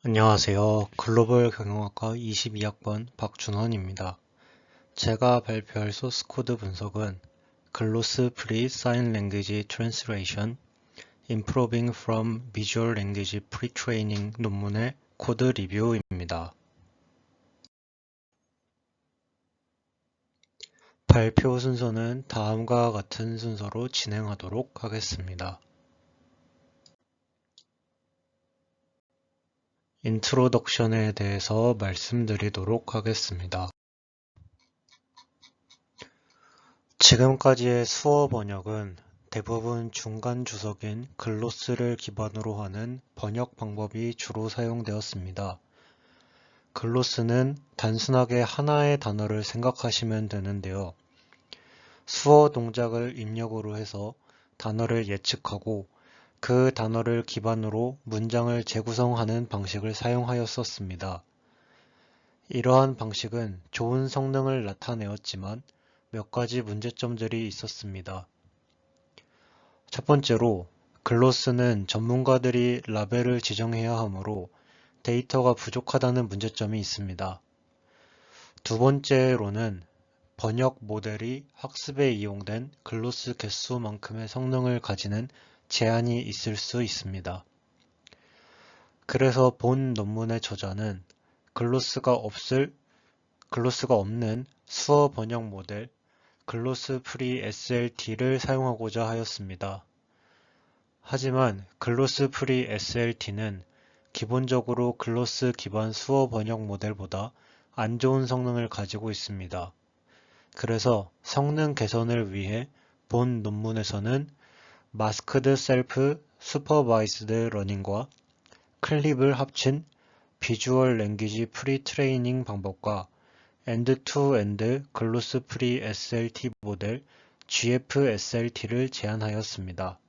안녕하세요. 글로벌 경영학과 22학번 박준원입니다. 제가 발표할 소스 코드 분석은 글로스 프리 사인 랭귀지 트랜스레이션 Improving from Visual Language Pre-training 논문의 코드 리뷰입니다. 발표 순서는 다음과 같은 순서로 진행하도록 하겠습니다. 인트로덕션에 대해서 말씀드리도록 하겠습니다. 지금까지의 수어 번역은 대부분 중간 주석인 글로스를 기반으로 하는 번역 방법이 주로 사용되었습니다. 글로스는 단순하게 하나의 단어를 생각하시면 되는데요. 수어 동작을 입력으로 해서 단어를 예측하고 그 단어를 기반으로 문장을 재구성하는 방식을 사용하였었습니다. 이러한 방식은 좋은 성능을 나타내었지만 몇 가지 문제점들이 있었습니다. 첫 번째로 글로스는 전문가들이 라벨을 지정해야 하므로 데이터가 부족하다는 문제점이 있습니다. 두 번째로는 번역 모델이 학습에 이용된 글로스 개수만큼의 성능을 가지는 제한이 있을 수 있습니다. 그래서 본 논문의 저자는 글로스가 없는 수어 번역 모델 글로스 프리 SLT를 사용하고자 하였습니다. 하지만 글로스 프리 SLT는 기본적으로 글로스 기반 수어 번역 모델보다 안 좋은 성능을 가지고 있습니다. 그래서 성능 개선을 위해 본 논문에서는 마스크드 셀프 슈퍼바이스드 러닝과 클립을 합친 비주얼 랭귀지 프리 트레이닝 방법과 엔드-투-엔드 글로스 프리 SLT 모델 GFSLT를 제안하였습니다.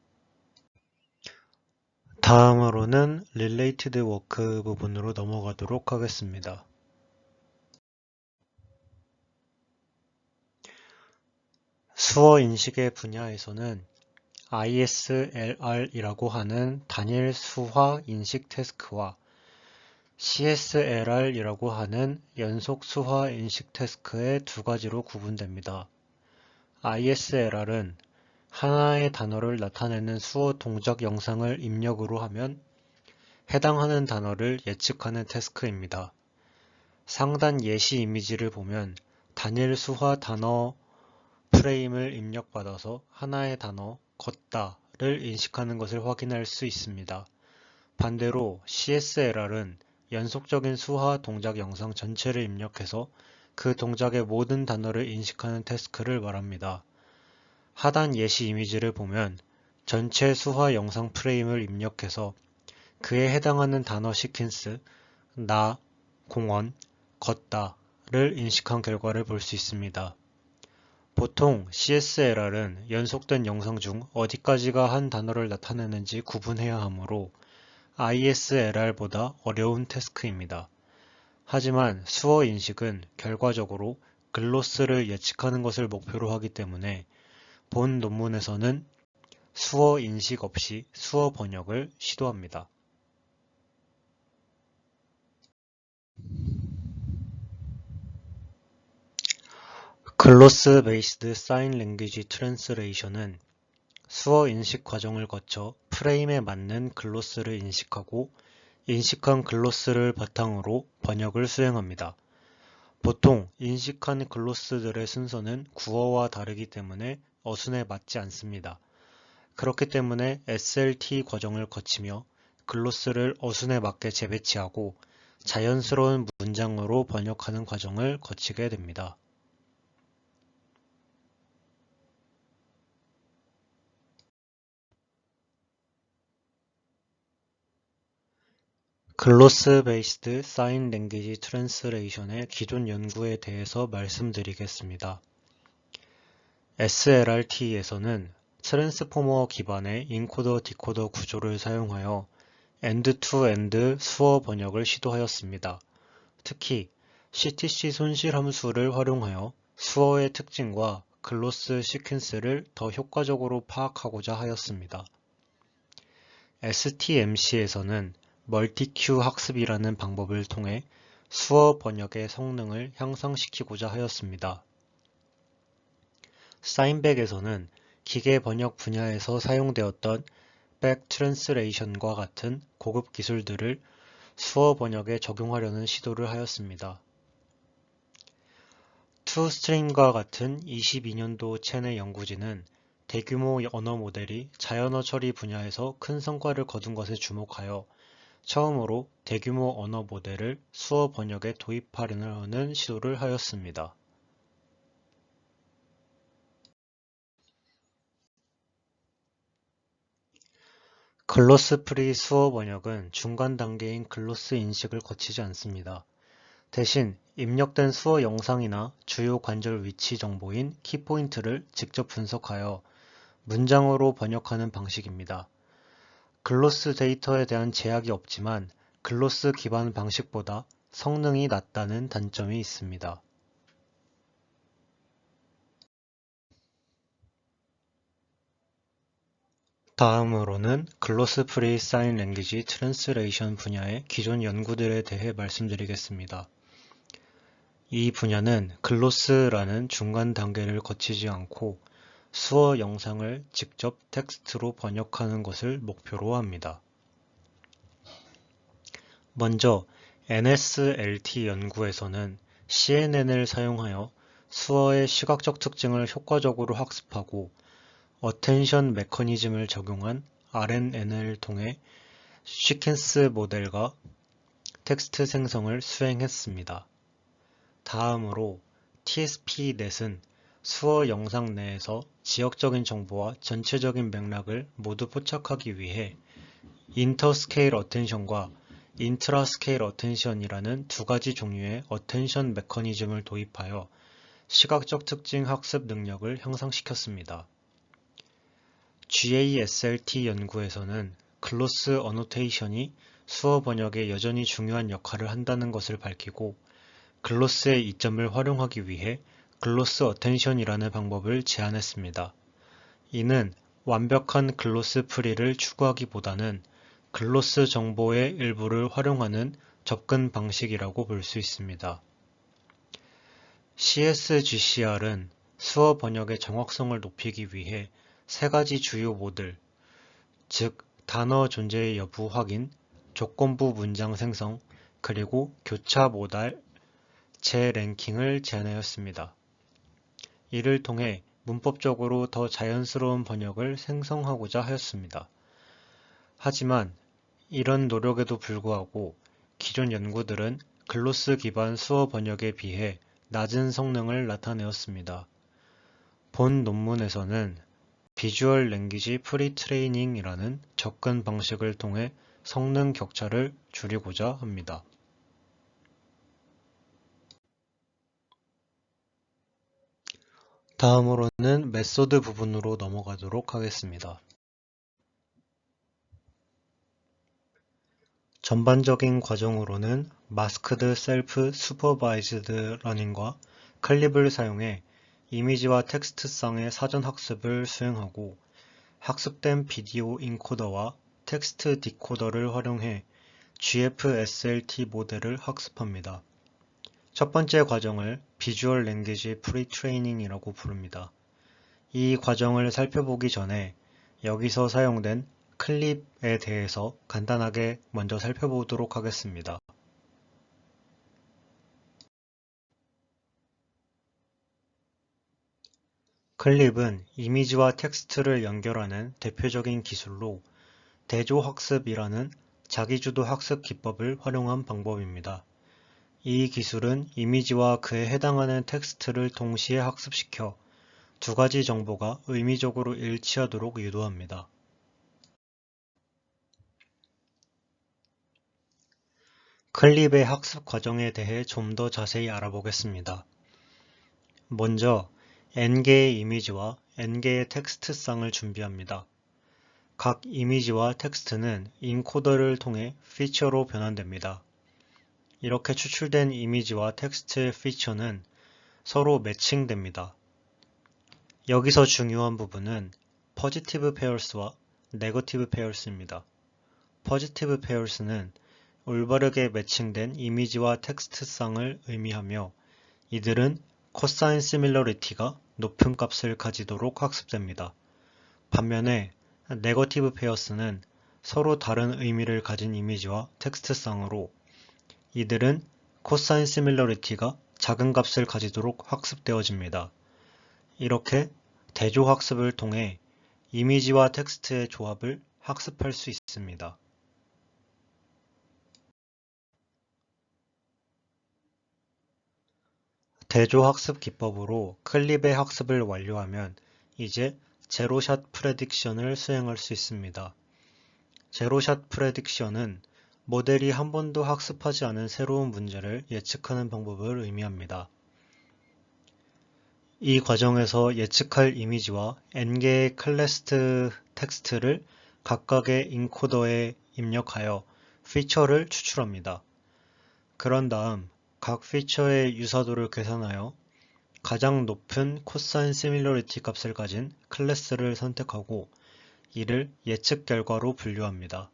다음으로는 Related Work 부분으로 넘어가도록 하겠습니다. 수어 인식의 분야에서는 ISLR이라고 하는 단일 수화 인식 태스크와 CSLR이라고 하는 연속 수화 인식 태스크의 두 가지로 구분됩니다. ISLR은 하나의 단어를 나타내는 수어 동작 영상을 입력으로 하면 해당하는 단어를 예측하는 태스크입니다. 상단 예시 이미지를 보면 단일 수화 단어 프레임을 입력받아서 하나의 단어 걷다를 인식하는 것을 확인할 수 있습니다. 반대로 CSLR은 연속적인 수화 동작 영상 전체를 입력해서 그 동작의 모든 단어를 인식하는 태스크를 말합니다. 하단 예시 이미지를 보면 전체 수화 영상 프레임을 입력해서 그에 해당하는 단어 시퀀스, 나, 공원, 걷다를 인식한 결과를 볼 수 있습니다. 보통 CSLR은 연속된 영상 중 어디까지가 한 단어를 나타내는지 구분해야 하므로 ISLR보다 어려운 태스크입니다. 하지만 수어 인식은 결과적으로 글로스를 예측하는 것을 목표로 하기 때문에 본 논문에서는 수어 인식 없이 수어 번역을 시도합니다. 글로스 베이스드 사인 랭귀지 트랜스레이션은 수어 인식 과정을 거쳐 프레임에 맞는 글로스를 인식하고 인식한 글로스를 바탕으로 번역을 수행합니다. 보통 인식한 글로스들의 순서는 구어와 다르기 때문에 어순에 맞지 않습니다. 그렇기 때문에 SLT 과정을 거치며 글로스를 어순에 맞게 재배치하고 자연스러운 문장으로 번역하는 과정을 거치게 됩니다. 글로스 베이스드 사인 랭귀지 트랜스레이션의 기존 연구에 대해서 말씀드리겠습니다. SLRT에서는 트랜스포머 기반의 인코더 디코더 구조를 사용하여 엔드-투-엔드 수어 번역을 시도하였습니다. 특히 CTC 손실 함수를 활용하여 수어의 특징과 글로스 시퀀스를 더 효과적으로 파악하고자 하였습니다. STMC에서는 멀티큐 학습이라는 방법을 통해 수어 번역의 성능을 향상시키고자 하였습니다. 사인백에서는 기계 번역 분야에서 사용되었던 백 트랜스레이션과 같은 고급 기술들을 수어 번역에 적용하려는 시도를 하였습니다. 투스트림과 같은 22년도 체내 연구진은 대규모 언어 모델이 자연어 처리 분야에서 큰 성과를 거둔 것에 주목하여 처음으로 대규모 언어 모델을 수어 번역에 도입하려는 시도를 하였습니다. 글로스 프리 수어 번역은 중간 단계인 글로스 인식을 거치지 않습니다. 대신 입력된 수어 영상이나 주요 관절 위치 정보인 키포인트를 직접 분석하여 문장으로 번역하는 방식입니다. 글로스 데이터에 대한 제약이 없지만 글로스 기반 방식보다 성능이 낮다는 단점이 있습니다. 다음으로는 글로스 프리 사인 랭귀지 트랜스레이션 분야의 기존 연구들에 대해 말씀드리겠습니다. 이 분야는 글로스라는 중간 단계를 거치지 않고 수어 영상을 직접 텍스트로 번역하는 것을 목표로 합니다. 먼저 NSLT 연구에서는 CNN을 사용하여 수어의 시각적 특징을 효과적으로 학습하고 어텐션 메커니즘을 적용한 RNN을 통해 시퀀스 모델과 텍스트 생성을 수행했습니다. 다음으로 TSP-NET은 수어 영상 내에서 지역적인 정보와 전체적인 맥락을 모두 포착하기 위해 인터스케일 어텐션과 인트라스케일 어텐션이라는 두 가지 종류의 어텐션 메커니즘을 도입하여 시각적 특징 학습 능력을 향상시켰습니다. GASLT 연구에서는 글로스 어노테이션이 수어 번역에 여전히 중요한 역할을 한다는 것을 밝히고 글로스의 이점을 활용하기 위해 글로스 어텐션이라는 방법을 제안했습니다. 이는 완벽한 글로스 프리를 추구하기보다는 글로스 정보의 일부를 활용하는 접근 방식이라고 볼 수 있습니다. CSGCR은 수어 번역의 정확성을 높이기 위해 세 가지 주요 모델, 즉 단어 존재의 여부 확인, 조건부 문장 생성, 그리고 교차 모달 재랭킹을 제안하였습니다. 이를 통해 문법적으로 더 자연스러운 번역을 생성하고자 하였습니다. 하지만 이런 노력에도 불구하고 기존 연구들은 글로스 기반 수어 번역에 비해 낮은 성능을 나타내었습니다. 본 논문에서는 비주얼 랭귀지 프리트레이닝이라는 접근 방식을 통해 성능 격차를 줄이고자 합니다. 다음으로는 메소드 부분으로 넘어가도록 하겠습니다. 전반적인 과정으로는 마스크드 셀프 슈퍼바이즈드 러닝과 클립을 사용해 이미지와 텍스트상의 사전 학습을 수행하고 학습된 비디오 인코더와 텍스트 디코더를 활용해 GFSLT 모델을 학습합니다. 첫 번째 과정을 비주얼 랭귀지 프리트레이닝이라고 부릅니다. 이 과정을 살펴보기 전에 여기서 사용된 클립에 대해서 간단하게 먼저 살펴보도록 하겠습니다. 클립은 이미지와 텍스트를 연결하는 대표적인 기술로 대조학습이라는 자기주도 학습 기법을 활용한 방법입니다. 이 기술은 이미지와 그에 해당하는 텍스트를 동시에 학습시켜 두 가지 정보가 의미적으로 일치하도록 유도합니다. 클립의 학습 과정에 대해 좀 더 자세히 알아보겠습니다. 먼저 n개의 이미지와 n개의 텍스트쌍을 준비합니다. 각 이미지와 텍스트는 인코더를 통해 피처로 변환됩니다. 이렇게 추출된 이미지와 텍스트의 피처는 서로 매칭됩니다. 여기서 중요한 부분은 포지티브 페어스와 네거티브 페어스입니다. positive pairs는 올바르게 매칭된 이미지와 텍스트쌍을 의미하며 이들은 cosine similarity가 높은 값을 가지도록 학습됩니다. 반면에 negative pairs는 서로 다른 의미를 가진 이미지와 텍스트쌍으로 이들은 cosine similarity가 작은 값을 가지도록 학습되어집니다. 이렇게 대조학습을 통해 이미지와 텍스트의 조합을 학습할 수 있습니다. 대조학습 기법으로 클립의 학습을 완료하면 이제 제로샷 프레딕션을 수행할 수 있습니다. 제로샷 프레딕션은 모델이 한 번도 학습하지 않은 새로운 문제를 예측하는 방법을 의미합니다. 이 과정에서 예측할 이미지와 n개의 클래스드 텍스트를 각각의 인코더에 입력하여 피처를 추출합니다. 그런 다음 각 피처의 유사도를 계산하여 가장 높은 코사인 시밀러리티 값을 가진 클래스를 선택하고 이를 예측 결과로 분류합니다.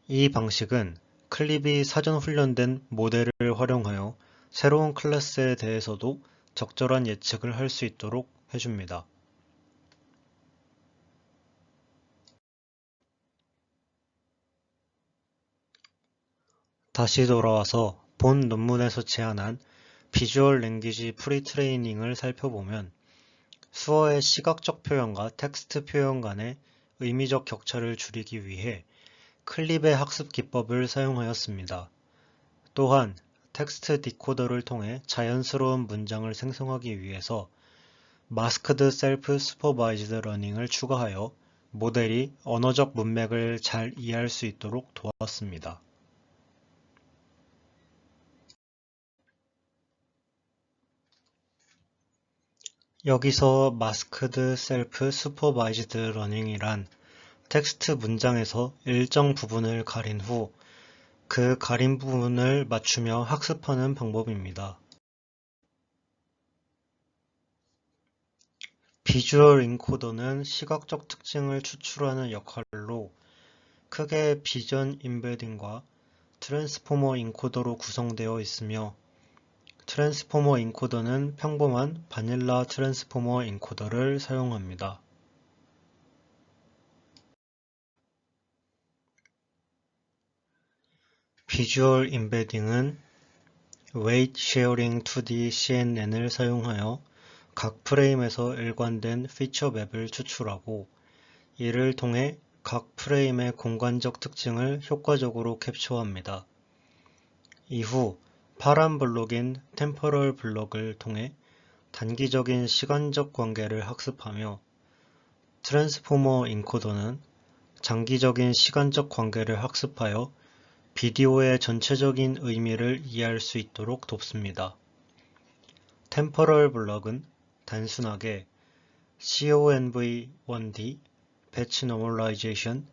이 방식은 클립이 사전 훈련된 모델을 활용하여 새로운 클래스에 대해서도 적절한 예측을 할 수 있도록 해줍니다. 다시 돌아와서 본 논문에서 제안한 비주얼 랭귀지 프리트레이닝을 살펴보면 수어의 시각적 표현과 텍스트 표현 간의 의미적 격차를 줄이기 위해 클립의 학습 기법을 사용하였습니다. 또한 텍스트 디코더를 통해 자연스러운 문장을 생성하기 위해서 마스크드 셀프 슈퍼바이즈드 러닝을 추가하여 모델이 언어적 문맥을 잘 이해할 수 있도록 도왔습니다. 여기서 마스크드 셀프 슈퍼바이즈드 러닝이란 텍스트 문장에서 일정 부분을 가린 후 그 가린 부분을 맞추며 학습하는 방법입니다. 비주얼 인코더는 시각적 특징을 추출하는 역할로 크게 비전 임베딩과 트랜스포머 인코더로 구성되어 있으며 트랜스포머 인코더는 평범한 바닐라 트랜스포머 인코더를 사용합니다. 비주얼 임베딩은 웨이트 쉐어링 2D CNN을 사용하여 각 프레임에서 일관된 피처 맵을 추출하고 이를 통해 각 프레임의 공간적 특징을 효과적으로 캡처합니다. 이후 파란 블록인 템포럴 블록을 통해 단기적인 시간적 관계를 학습하며 트랜스포머 인코더는 장기적인 시간적 관계를 학습하여 비디오의 전체적인 의미를 이해할 수 있도록 돕습니다. 템포럴 블럭은 단순하게 CONV1D, 배치 노멀라이제이션,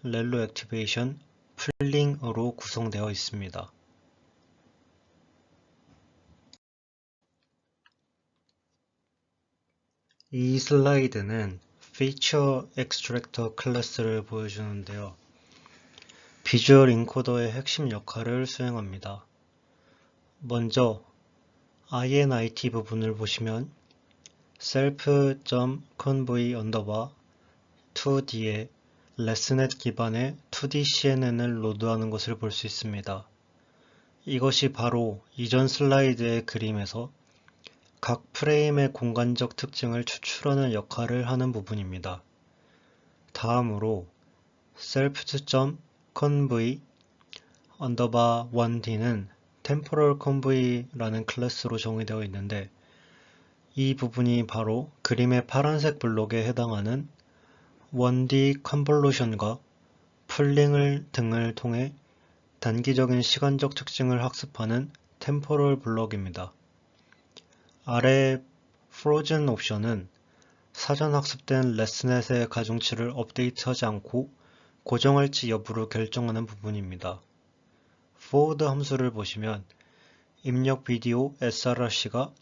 렐로 액티베이션, 풀링으로 구성되어 있습니다. 이 슬라이드는 피처 엑스트랙터 클래스를 보여주는데요. 비주얼 인코더의 핵심 역할을 수행합니다. 먼저 INIT 부분을 보시면 self.conv_2D에 레슨넷 기반의 2D CNN을 로드하는 것을 볼 수 있습니다. 이것이 바로 이전 슬라이드의 그림에서 각 프레임의 공간적 특징을 추출하는 역할을 하는 부분입니다. 다음으로 self.conv_1D는 temporal conv라는 클래스로 정의되어 있는데 이 부분이 바로 그림의 파란색 블록에 해당하는 1D 컨볼루션과 풀링 등을 통해 단기적인 시간적 특징을 학습하는 템포럴 블록입니다. 아래 프로즌 옵션은 사전 학습된 레슨넷의 가중치를 업데이트하지 않고 고정할지 여부를 결정하는 부분입니다. forward 함수를 보시면 입력 비디오 src가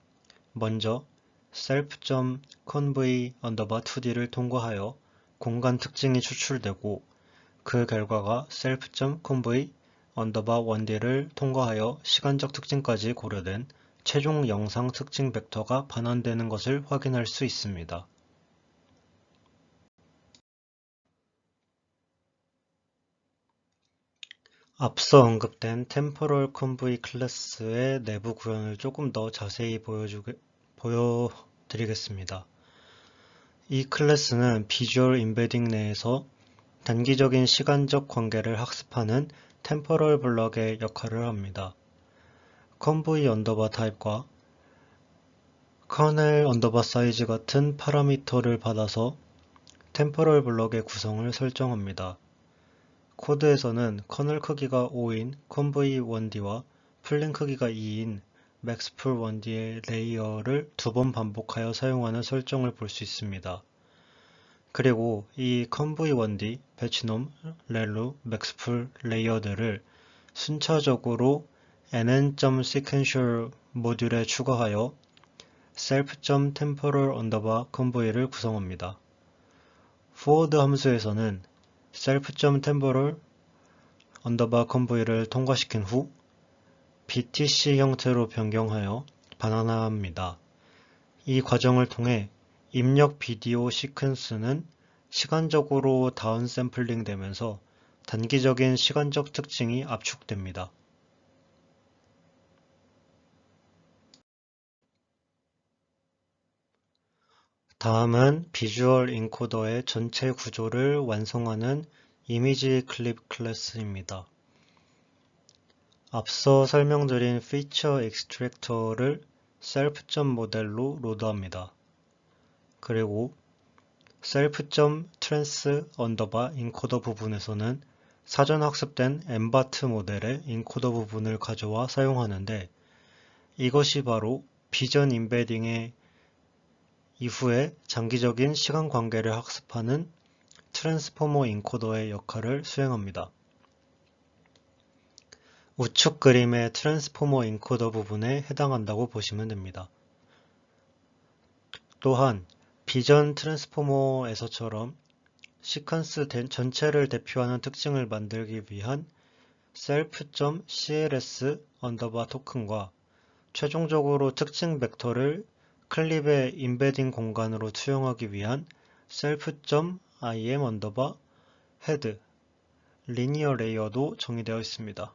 먼저 self.conv_2D를 통과하여 공간 특징이 추출되고 그 결과가 self.conv_1d를 통과하여 시간적 특징까지 고려된 최종 영상 특징 벡터가 반환되는 것을 확인할 수 있습니다. 앞서 언급된 temporal conv 클래스의 내부 구현을 조금 더 자세히 보여드리겠습니다. 이 클래스는 비주얼 임베딩 내에서 단기적인 시간적 관계를 학습하는 템포럴 블럭의 역할을 합니다. conv 언더바 타입과 kernel 언더바 사이즈 같은 파라미터를 받아서 템포럴 블럭의 구성을 설정합니다. 코드에서는 커널 크기가 5인 conv1d와 풀링 크기가 2인 maxpool1d의 레이어를 2번 반복하여 사용하는 설정을 볼 수 있습니다. 그리고 이 conv1d, 배치놈, 렐루, maxpool 레이어들을 순차적으로 nn.sequential 모듈에 추가하여 self.temporal_conv를 구성합니다. forward 함수에서는 self.temporal_conv를 통과시킨 후 btc 형태로 변경하여 반환합니다. 이 과정을 통해 입력 비디오 시퀀스는 시간적으로 다운샘플링 되면서 단기적인 시간적 특징이 압축됩니다. 다음은 비주얼 인코더의 전체 구조를 완성하는 이미지 클립 클래스입니다. 앞서 설명드린 피처 익스트랙터를 self.model로 로드합니다. 그리고 self.trans_encoder 부분에서는 사전 학습된 엠바트 모델의 인코더 부분을 가져와 사용하는데 이것이 바로 비전 임베딩의 이후에 장기적인 시간 관계를 학습하는 트랜스포머 인코더의 역할을 수행합니다. 우측 그림의 트랜스포머 인코더 부분에 해당한다고 보시면 됩니다. 또한 비전 트랜스포머에서처럼 시퀀스 전체를 대표하는 특징을 만들기 위한 self.cls_token과 최종적으로 특징 벡터를 클립의 임베딩 공간으로 투영하기 위한 self.im_head 리니어 레이어도 정의되어 있습니다.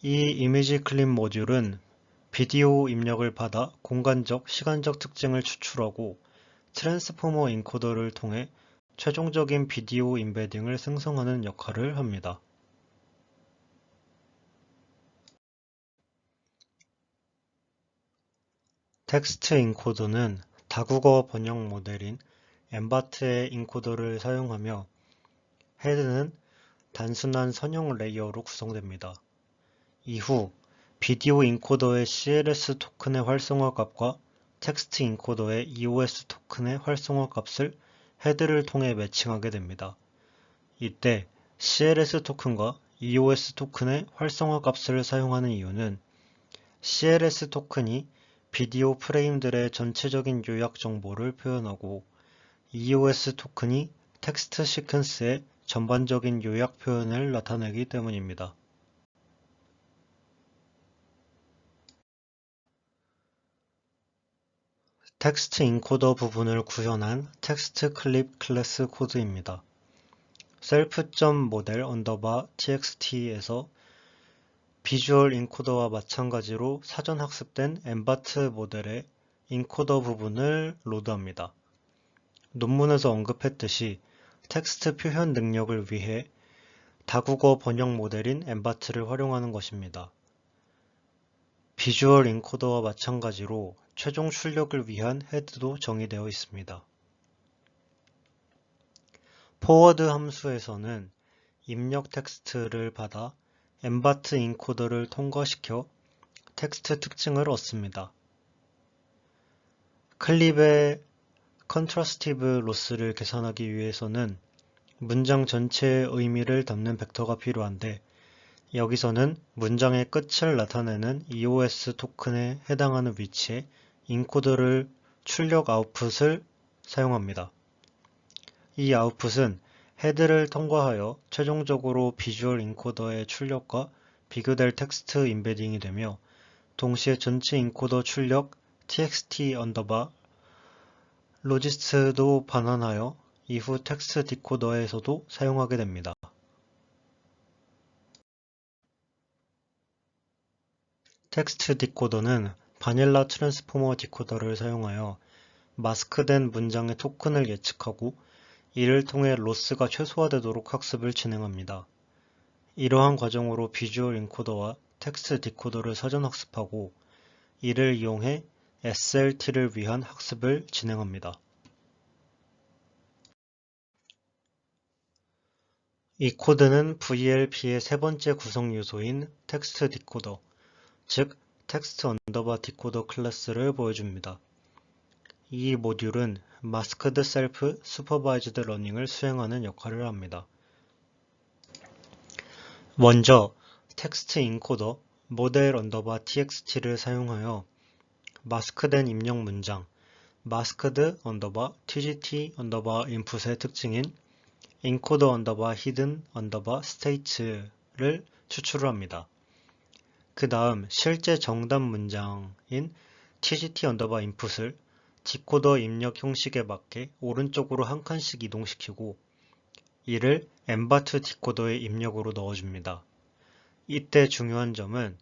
이 이미지 클립 모듈은 비디오 입력을 받아 공간적, 시간적 특징을 추출하고 트랜스포머 인코더를 통해 최종적인 비디오 임베딩을 생성하는 역할을 합니다. 텍스트 인코더는 다국어 번역 모델인 엠바트의 인코더를 사용하며 헤드는 단순한 선형 레이어로 구성됩니다. 이후 비디오 인코더의 CLS 토큰의 활성화 값과 텍스트 인코더의 EOS 토큰의 활성화 값을 헤드를 통해 매칭하게 됩니다. 이때 CLS 토큰과 EOS 토큰의 활성화 값을 사용하는 이유는 CLS 토큰이 비디오 프레임들의 전체적인 요약 정보를 표현하고 EOS 토큰이 텍스트 시퀀스의 전반적인 요약 표현을 나타내기 때문입니다. 텍스트 인코더 부분을 구현한 텍스트 클립 클래스 코드입니다. self.model_txt에서 비주얼 인코더와 마찬가지로 사전 학습된 엠바트 모델의 인코더 부분을 로드합니다. 논문에서 언급했듯이 텍스트 표현 능력을 위해 다국어 번역 모델인 엠바트를 활용하는 것입니다. 비주얼 인코더와 마찬가지로 최종 출력을 위한 헤드도 정의되어 있습니다. 포워드 함수에서는 입력 텍스트를 받아 엠바트 인코더를 통과시켜 텍스트 특징을 얻습니다. 클립의 컨트라스티브 로스를 계산하기 위해서는 문장 전체의 의미를 담는 벡터가 필요한데 여기서는 문장의 끝을 나타내는 EOS 토큰에 해당하는 위치에 인코더를 출력 아웃풋을 사용합니다. 이 아웃풋은 헤드를 통과하여 최종적으로 비주얼 인코더의 출력과 비교될 텍스트 임베딩이 되며 동시에 전체 인코더 출력 txt 언더바 로지스트도 반환하여 이후 텍스트 디코더에서도 사용하게 됩니다. 텍스트 디코더는 바닐라 트랜스포머 디코더를 사용하여 마스크된 문장의 토큰을 예측하고 이를 통해 로스가 최소화되도록 학습을 진행합니다. 이러한 과정으로 비주얼 인코더와 텍스트 디코더를 사전 학습하고 이를 이용해 SLT를 위한 학습을 진행합니다. 이 코드는 VLP의 세 번째 구성 요소인 텍스트 디코더, 즉 텍스트 언더바 디코더 클래스를 보여줍니다. 이 모듈은 마스크드 셀프 슈퍼바이즈드 러닝을 수행하는 역할을 합니다. 먼저 텍스트 인코더 모델 언더바 txt를 사용하여 마스크된 입력 문장 마스크드 언더바 tgt 언더바 인풋의 특징인 인코더 언더바 히든 언더바 스테이츠를 추출을 합니다. 그 다음 실제 정답 문장인 tgt 언더바 인풋을 디코더 입력 형식에 맞게 오른쪽으로 한 칸씩 이동시키고 이를 엠바트 디코더의 입력으로 넣어줍니다. 이때 중요한 점은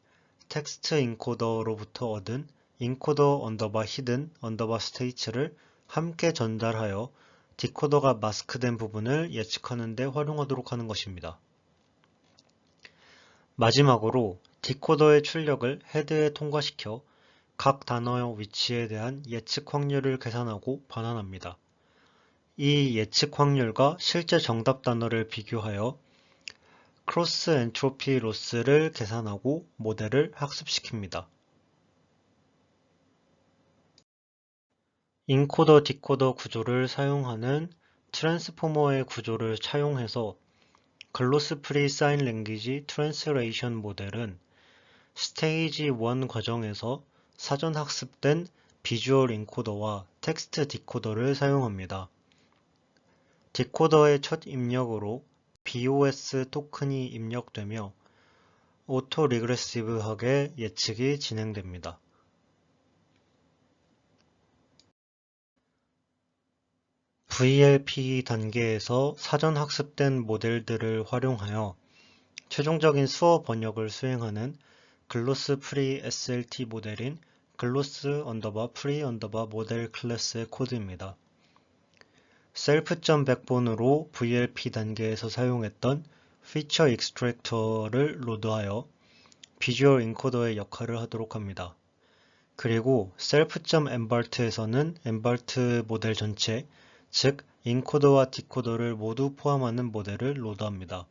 텍스트 인코더로부터 얻은 인코더 언더바 히든 언더바 스테이츠를 함께 전달하여 디코더가 마스크된 부분을 예측하는 데 활용하도록 하는 것입니다. 마지막으로 디코더의 출력을 헤드에 통과시켜 각 단어의 위치에 대한 예측 확률을 계산하고 반환합니다. 이 예측 확률과 실제 정답 단어를 비교하여 크로스 엔트로피 로스를 계산하고 모델을 학습시킵니다. 인코더 디코더 구조를 사용하는 트랜스포머의 구조를 차용해서 글로스 프리 사인 랭귀지 트랜스레이션 모델은 스테이지 1 과정에서 사전 학습된 비주얼 인코더와 텍스트 디코더를 사용합니다. 디코더의 첫 입력으로 BOS 토큰이 입력되며 오토 리그레시브하게 예측이 진행됩니다. VLP 단계에서 사전 학습된 모델들을 활용하여 최종적인 수어 번역을 수행하는 글로스 프리 SLT 모델인 글로스 언더바 프리 언더바 모델 클래스의 코드입니다. 셀프.점 백본으로 VLP 단계에서 사용했던 피처 익스트랙터를 로드하여 비주얼 인코더의 역할을 하도록 합니다. 그리고 셀프.엠발트에서는 엠발트 모델 전체, 즉 인코더와 디코더를 모두 포함하는 모델을 로드합니다.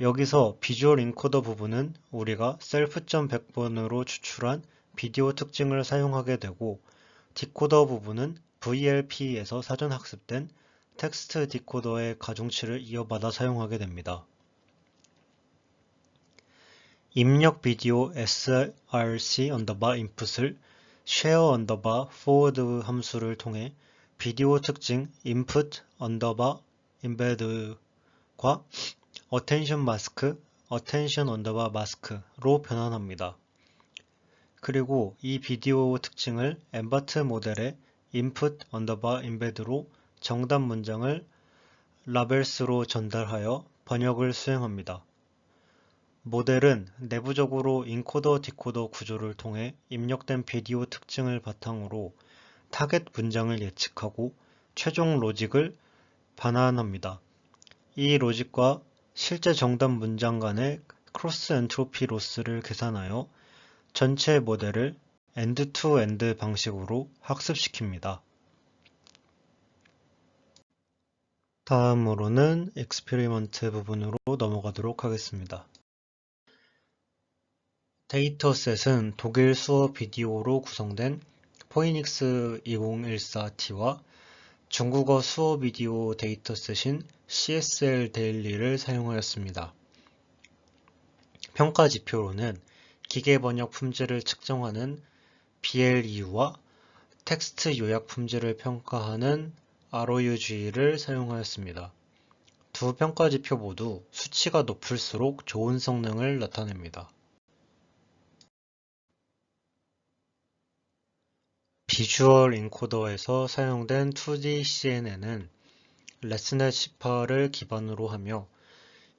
여기서 비주얼 인코더 부분은 우리가 셀프.점 백본으로 추출한 비디오 특징을 사용하게 되고 디코더 부분은 VLP에서 사전 학습된 텍스트 디코더의 가중치를 이어받아 사용하게 됩니다. 입력 비디오 src 언더바 인풋을 share 언더바 forward 함수를 통해 비디오 특징 input 언더바 embed과 attention mask, attention 언더바 mask로 변환합니다. 그리고 이 비디오 특징을 엠바트 모델의 input 언더바 embed로 정답 문장을 라벨스로 전달하여 번역을 수행합니다. 모델은 내부적으로 인코더 디코더 구조를 통해 입력된 비디오 특징을 바탕으로 타겟 문장을 예측하고 최종 로직을 반환합니다. 이 로직과 실제 정답 문장 간의 크로스 엔트로피 로스를 계산하여 전체 모델을 엔드-투-엔드 방식으로 학습시킵니다. 다음으로는 익스페리먼트 부분으로 넘어가도록 하겠습니다. 데이터셋은 독일 수어 비디오로 구성된 포이닉스 2014T와 중국어 수어 비디오 데이터셋인 CSL 데일리를 사용하였습니다. 평가 지표로는 기계 번역 품질을 측정하는 BLEU와 텍스트 요약 품질을 평가하는 ROUG를 사용하였습니다. 두 평가지표 모두 수치가 높을수록 좋은 성능을 나타냅니다. 비주얼 인코더에서 사용된 2D CNN은 레스넷 18을 기반으로 하며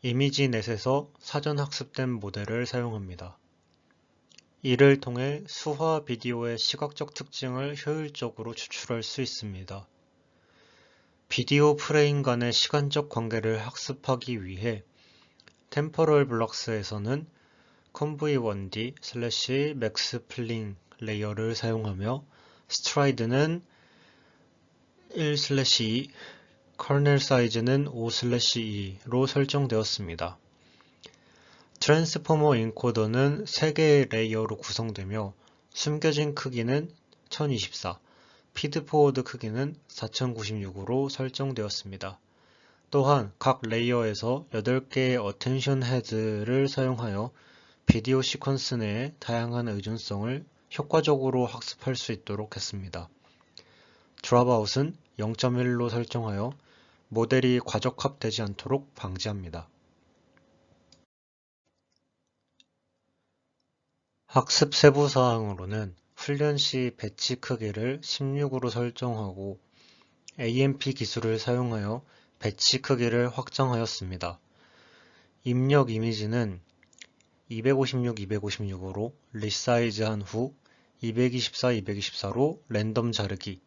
이미지넷에서 사전 학습된 모델을 사용합니다. 이를 통해 수화 비디오의 시각적 특징을 효율적으로 추출할 수 있습니다. 비디오 프레임 간의 시간적 관계를 학습하기 위해 템포럴 블럭스에서는 conv1d/maxspling 레이어를 사용하며 스트라이드는 1/2, 커널 사이즈는 5/2로 설정되었습니다. 트랜스포머 인코더는 3개의 레이어로 구성되며 숨겨진 크기는 1024, 피드포워드 크기는 4096으로 설정되었습니다. 또한 각 레이어에서 8개의 어텐션 헤드를 사용하여 비디오 시퀀스 내의 다양한 의존성을 효과적으로 학습할 수 있도록 했습니다. 드랍아웃은 0.1로 설정하여 모델이 과적합되지 않도록 방지합니다. 학습 세부사항으로는 훈련 시 배치 크기를 16으로 설정하고 AMP 기술을 사용하여 배치 크기를 확장하였습니다. 입력 이미지는 256-256으로 리사이즈한 후 224-224로 랜덤 자르기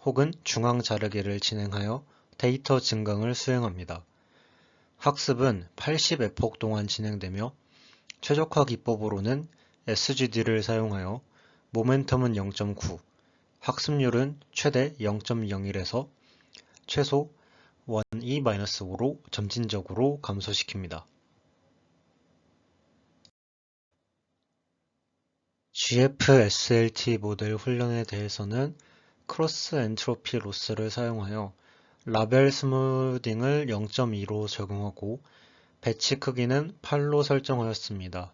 혹은 중앙 자르기를 진행하여 데이터 증강을 수행합니다. 학습은 80에폭 동안 진행되며 최적화 기법으로는 SGD를 사용하여 모멘텀은 0.9, 학습률은 최대 0.01에서 최소 1E-5로 점진적으로 감소시킵니다. GFSLT 모델 훈련에 대해서는 크로스 엔트로피 로스를 사용하여 라벨 스무딩을 0.2로 적용하고 배치 크기는 8로 설정하였습니다.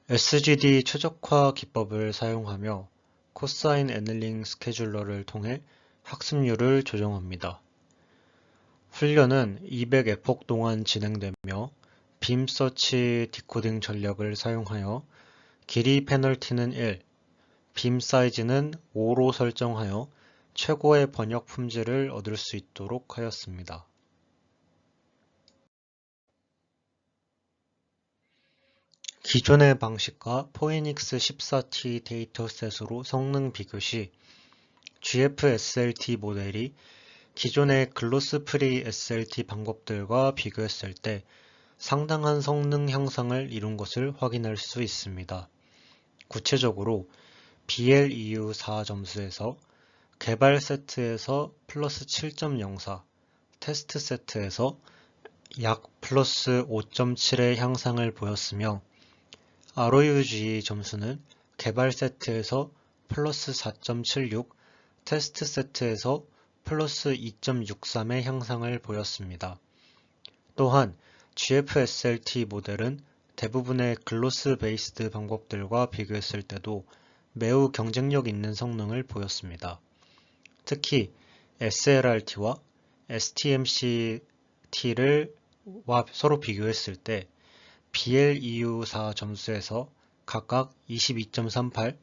SGD 최적화 기법을 사용하며 코사인 애널링 스케줄러를 통해 학습률을 조정합니다. 훈련은 200에폭 동안 진행되며 빔 서치 디코딩 전략을 사용하여 길이 페널티는 1, 빔 사이즈는 5로 설정하여 최고의 번역 품질을 얻을 수 있도록 하였습니다. 기존의 방식과 포이닉스 14T 데이터셋으로 성능 비교 시 GFSLT 모델이 기존의 글로스 프리 SLT 방법들과 비교했을 때 상당한 성능 향상을 이룬 것을 확인할 수 있습니다. 구체적으로 BLEU4 점수에서 개발 세트에서 플러스 7.04, 테스트 세트에서 약 플러스 5.7의 향상을 보였으며 ROUGE 점수는 개발 세트에서 플러스 4.76, 테스트 세트에서 플러스 2.63의 향상을 보였습니다. 또한 GFSLT 모델은 대부분의 글로스 베이스드 방법들과 비교했을 때도 매우 경쟁력 있는 성능을 보였습니다. 특히 SLRT와 STMCT를 서로 비교했을 때 BLEU4 점수에서 각각 22.38,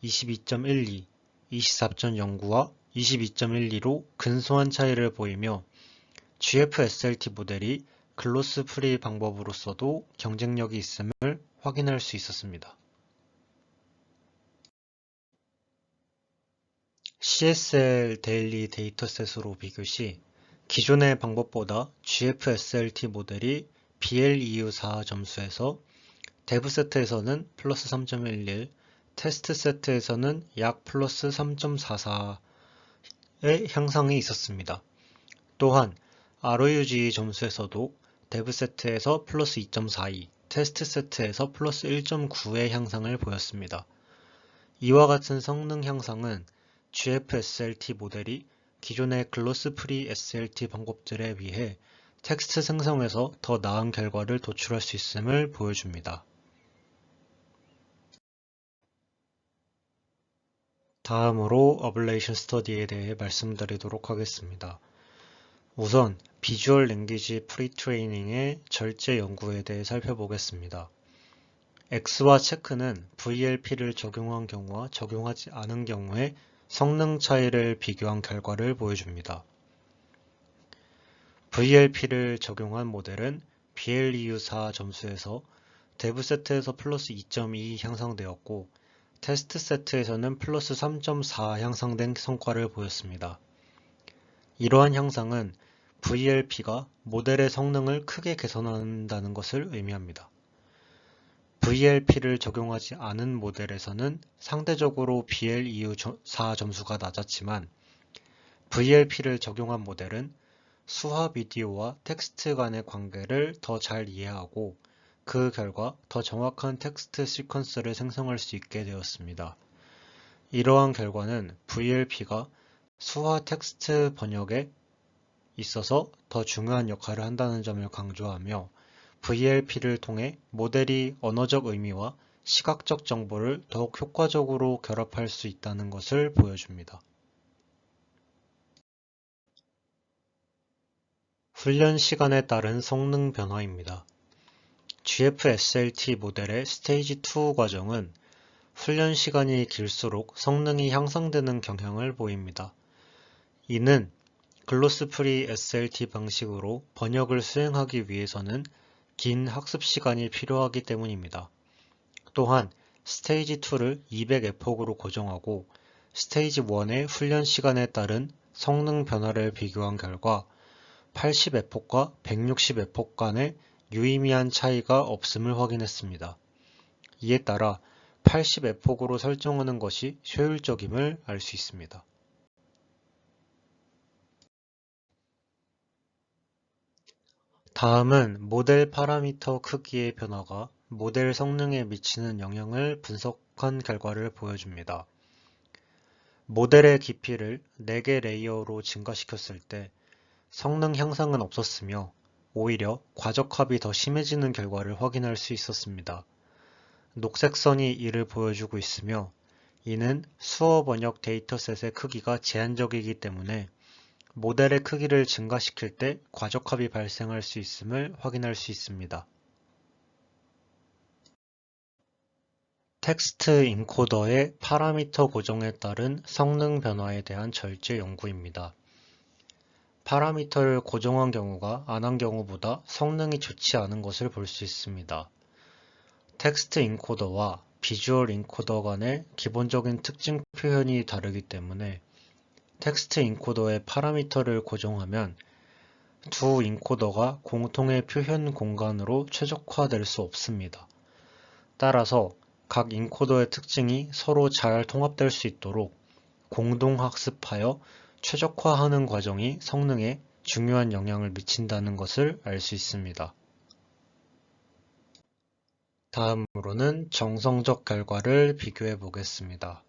22.12, 24.09와 22.12로 근소한 차이를 보이며 GFSLT 모델이 글로스 프리 방법으로서도 경쟁력이 있음을 확인할 수 있었습니다. CSL 데일리 데이터셋으로 비교 시 기존의 방법보다 GFSLT 모델이 BLEU4 점수에서 데브 세트에서는 플러스 3.11, 테스트 세트에서는 약 플러스 3.44의 향상이 있었습니다. 또한 ROUGE 점수에서도 데브 세트에서 플러스 2.42, 테스트 세트에서 플러스 1.9의 향상을 보였습니다. 이와 같은 성능 향상은 GFSLT 모델이 기존의 글로스 프리 SLT 방법들에 비해 텍스트 생성에서 더 나은 결과를 도출할 수 있음을 보여줍니다. 다음으로 어블레이션 스터디에 대해 말씀드리도록 하겠습니다. 우선 비주얼 랭귀지 프리트레이닝의 절제 연구에 대해 살펴보겠습니다. X와 체크는 VLP를 적용한 경우와 적용하지 않은 경우의 성능 차이를 비교한 결과를 보여줍니다. VLP를 적용한 모델은 BLEU4 점수에서 데브 세트에서 플러스 2.2 향상되었고 테스트 세트에서는 플러스 3.4 향상된 성과를 보였습니다. 이러한 향상은 VLP가 모델의 성능을 크게 개선한다는 것을 의미합니다. VLP를 적용하지 않은 모델에서는 상대적으로 BLEU4 점수가 낮았지만 VLP를 적용한 모델은 수화 비디오와 텍스트 간의 관계를 더 잘 이해하고 그 결과 더 정확한 텍스트 시퀀스를 생성할 수 있게 되었습니다. 이러한 결과는 VLP가 수화 텍스트 번역에 있어서 더 중요한 역할을 한다는 점을 강조하며 VLP를 통해 모델이 언어적 의미와 시각적 정보를 더욱 효과적으로 결합할 수 있다는 것을 보여줍니다. 훈련 시간에 따른 성능 변화입니다. GFSLT 모델의 스테이지 2 과정은 훈련 시간이 길수록 성능이 향상되는 경향을 보입니다. 이는 글로스 프리 SLT 방식으로 번역을 수행하기 위해서는 긴 학습 시간이 필요하기 때문입니다. 또한 스테이지 2를 200에폭으로 고정하고 스테이지 1의 훈련 시간에 따른 성능 변화를 비교한 결과 80에폭과 160에폭 간의 유의미한 차이가 없음을 확인했습니다. 이에 따라 80에폭으로 설정하는 것이 효율적임을 알 수 있습니다. 다음은 모델 파라미터 크기의 변화가 모델 성능에 미치는 영향을 분석한 결과를 보여줍니다. 모델의 깊이를 4개 레이어로 증가시켰을 때 성능 향상은 없었으며 오히려 과적합이 더 심해지는 결과를 확인할 수 있었습니다. 녹색 선이 이를 보여주고 있으며 이는 수어 번역 데이터셋의 크기가 제한적이기 때문에 모델의 크기를 증가시킬 때 과적합이 발생할 수 있음을 확인할 수 있습니다. 텍스트 인코더의 파라미터 고정에 따른 성능 변화에 대한 절제 연구입니다. 파라미터를 고정한 경우가 안 한 경우보다 성능이 좋지 않은 것을 볼 수 있습니다. 텍스트 인코더와 비주얼 인코더 간의 기본적인 특징 표현이 다르기 때문에 텍스트 인코더의 파라미터를 고정하면 두 인코더가 공통의 표현 공간으로 최적화될 수 없습니다. 따라서 각 인코더의 특징이 서로 잘 통합될 수 있도록 공동학습하여 최적화하는 과정이 성능에 중요한 영향을 미친다는 것을 알 수 있습니다. 다음으로는 정성적 결과를 비교해 보겠습니다.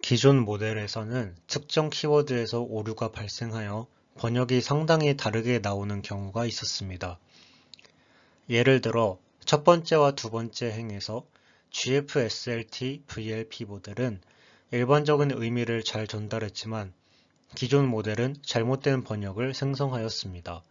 기존 모델에서는 특정 키워드에서 오류가 발생하여 번역이 상당히 다르게 나오는 경우가 있었습니다. 예를 들어 첫 번째와 두 번째 행에서 GFSLT VLP 모델은 일반적인 의미를 잘 전달했지만 기존 모델은 잘못된 번역을 생성하였습니다.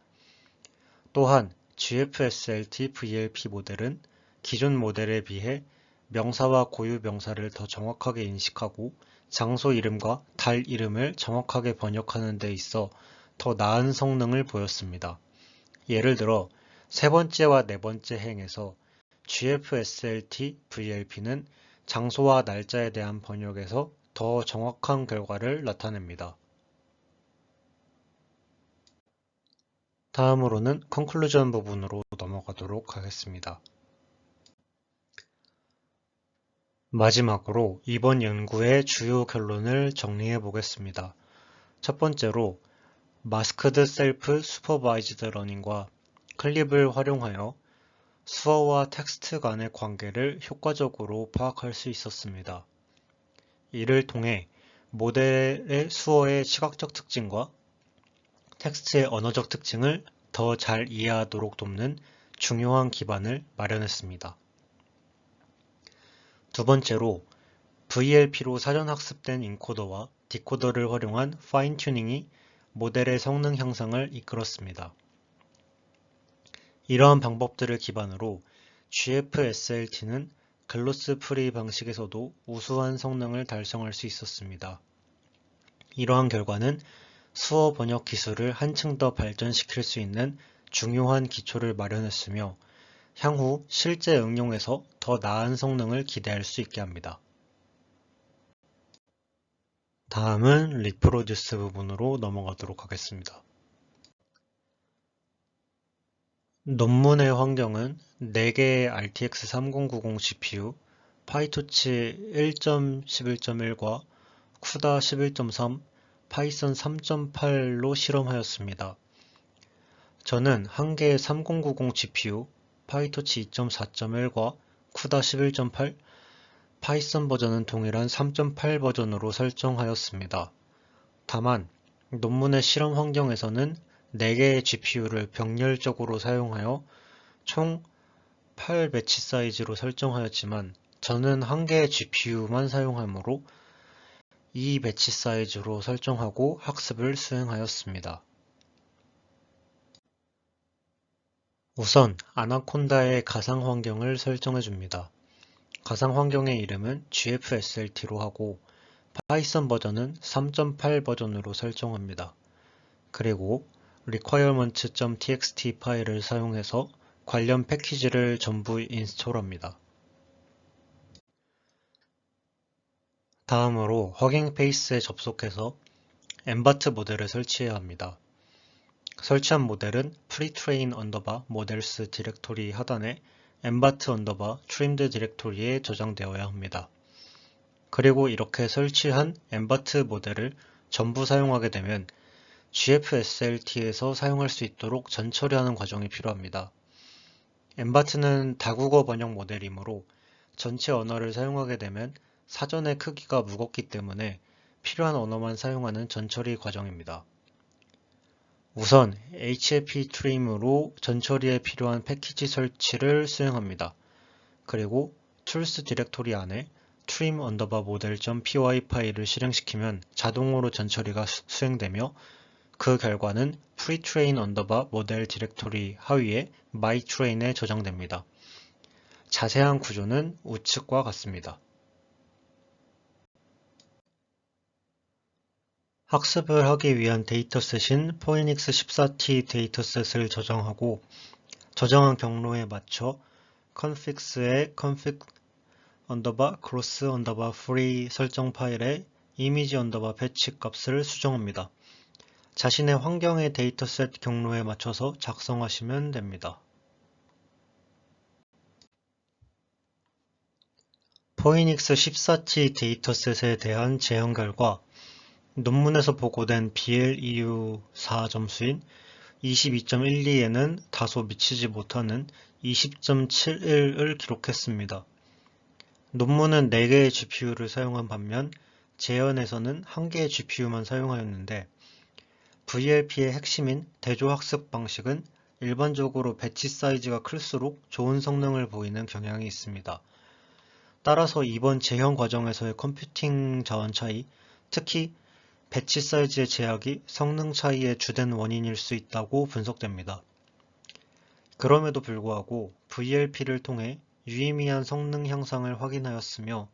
또한 GFSLT VLP 모델은 기존 모델에 비해 명사와 고유 명사를 더 정확하게 인식하고 장소 이름과 달 이름을 정확하게 번역하는 데 있어 더 나은 성능을 보였습니다. 예를 들어 세 번째와 네 번째 행에서 GFSLT VLP는 장소와 날짜에 대한 번역에서 더 정확한 결과를 나타냅니다. 다음으로는 컨클루전 부분으로 넘어가도록 하겠습니다. 마지막으로 이번 연구의 주요 결론을 정리해 보겠습니다. 첫 번째로 마스크드 셀프 슈퍼바이즈드 러닝과 클립을 활용하여 수어와 텍스트 간의 관계를 효과적으로 파악할 수 있었습니다. 이를 통해 모델의 수어의 시각적 특징과 텍스트의 언어적 특징을 더 잘 이해하도록 돕는 중요한 기반을 마련했습니다. 두 번째로 VLP로 사전 학습된 인코더와 디코더를 활용한 파인 튜닝이 모델의 성능 향상을 이끌었습니다. 이러한 방법들을 기반으로 GFSLT는 글로스 프리 방식에서도 우수한 성능을 달성할 수 있었습니다. 이러한 결과는 수어 번역 기술을 한층 더 발전시킬 수 있는 중요한 기초를 마련했으며 향후 실제 응용에서 더 나은 성능을 기대할 수 있게 합니다. 다음은 리프로듀스 부분으로 넘어가도록 하겠습니다. 논문의 환경은 4개의 RTX 3090 GPU, 파이토치 1.11.1과 쿠다 11.3, 파이썬 3.8로 실험하였습니다. 저는 한 개의 3090 GPU, 파이토치 2.4.1과 쿠다 11.8, 파이썬 버전은 동일한 3.8 버전으로 설정하였습니다. 다만 논문의 실험 환경에서는 4개의 GPU를 병렬적으로 사용하여 총 8 배치 사이즈로 설정하였지만 저는 한 개의 GPU만 사용하므로 2 배치 사이즈로 설정하고 학습을 수행하였습니다. 우선 아나콘다의 가상 환경을 설정해 줍니다. 가상 환경의 이름은 GFSLT로 하고 파이썬 버전은 3.8 버전으로 설정합니다. 그리고 requirements.txt 파일을 사용해서 관련 패키지를 전부 인스톨합니다. 다음으로 허깅 페이스에 접속해서 엠바트 모델을 설치해야 합니다. 설치한 모델은 pretrain models 디렉토리 하단에 엠바트 trimmed 디렉토리에 저장되어야 합니다. 그리고 이렇게 설치한 엠바트 모델을 전부 사용하게 되면 GFSLT에서 사용할 수 있도록 전처리하는 과정이 필요합니다. 엠바트는 다국어 번역 모델이므로 전체 언어를 사용하게 되면 사전의 크기가 무겁기 때문에 필요한 언어만 사용하는 전처리 과정입니다. 우선 HAP 트림으로 전처리에 필요한 패키지 설치를 수행합니다. 그리고 tools 디렉토리 안에 trim_model.py 파일을 실행시키면 자동으로 전처리가 수행되며 그 결과는 pretrain_model 디렉토리 하위에 mytrain에 저장됩니다. 자세한 구조는 우측과 같습니다. 학습을 하기 위한 데이터셋인 포이닉스 14T 데이터셋을 저장하고 저장한 경로에 맞춰 confix의 config_cross_free 설정 파일에 image_patch 값을 수정합니다. 자신의 환경의 데이터셋 경로에 맞춰서 작성하시면 됩니다. 포이닉스 14T 데이터셋에 대한 재현 결과 논문에서 보고된 BLEU4 점수인 22.12에는 다소 미치지 못하는 20.71을 기록했습니다. 논문은 4개의 GPU를 사용한 반면 재현에서는 1개의 GPU만 사용하였는데 VLP의 핵심인 대조학습 방식은 일반적으로 배치 사이즈가 클수록 좋은 성능을 보이는 경향이 있습니다. 따라서 이번 재현 과정에서의 컴퓨팅 자원 차이, 특히 배치 사이즈의 제약이 성능 차이의 주된 원인일 수 있다고 분석됩니다. 그럼에도 불구하고 VLP를 통해 유의미한 성능 향상을 확인하였으며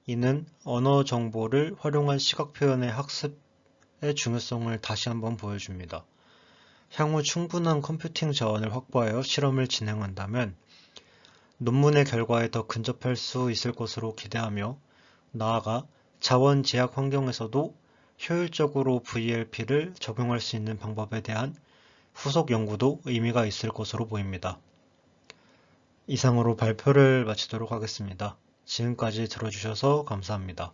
이는 언어 정보를 활용한 시각 표현의 학습의 중요성을 다시 한번 보여줍니다. 향후 충분한 컴퓨팅 자원을 확보하여 실험을 진행한다면 논문의 결과에 더 근접할 수 있을 것으로 기대하며 나아가 자원 제약 환경에서도 효율적으로 VLP를 적용할 수 있는 방법에 대한 후속 연구도 의미가 있을 것으로 보입니다. 이상으로 발표를 마치도록 하겠습니다. 지금까지 들어주셔서 감사합니다.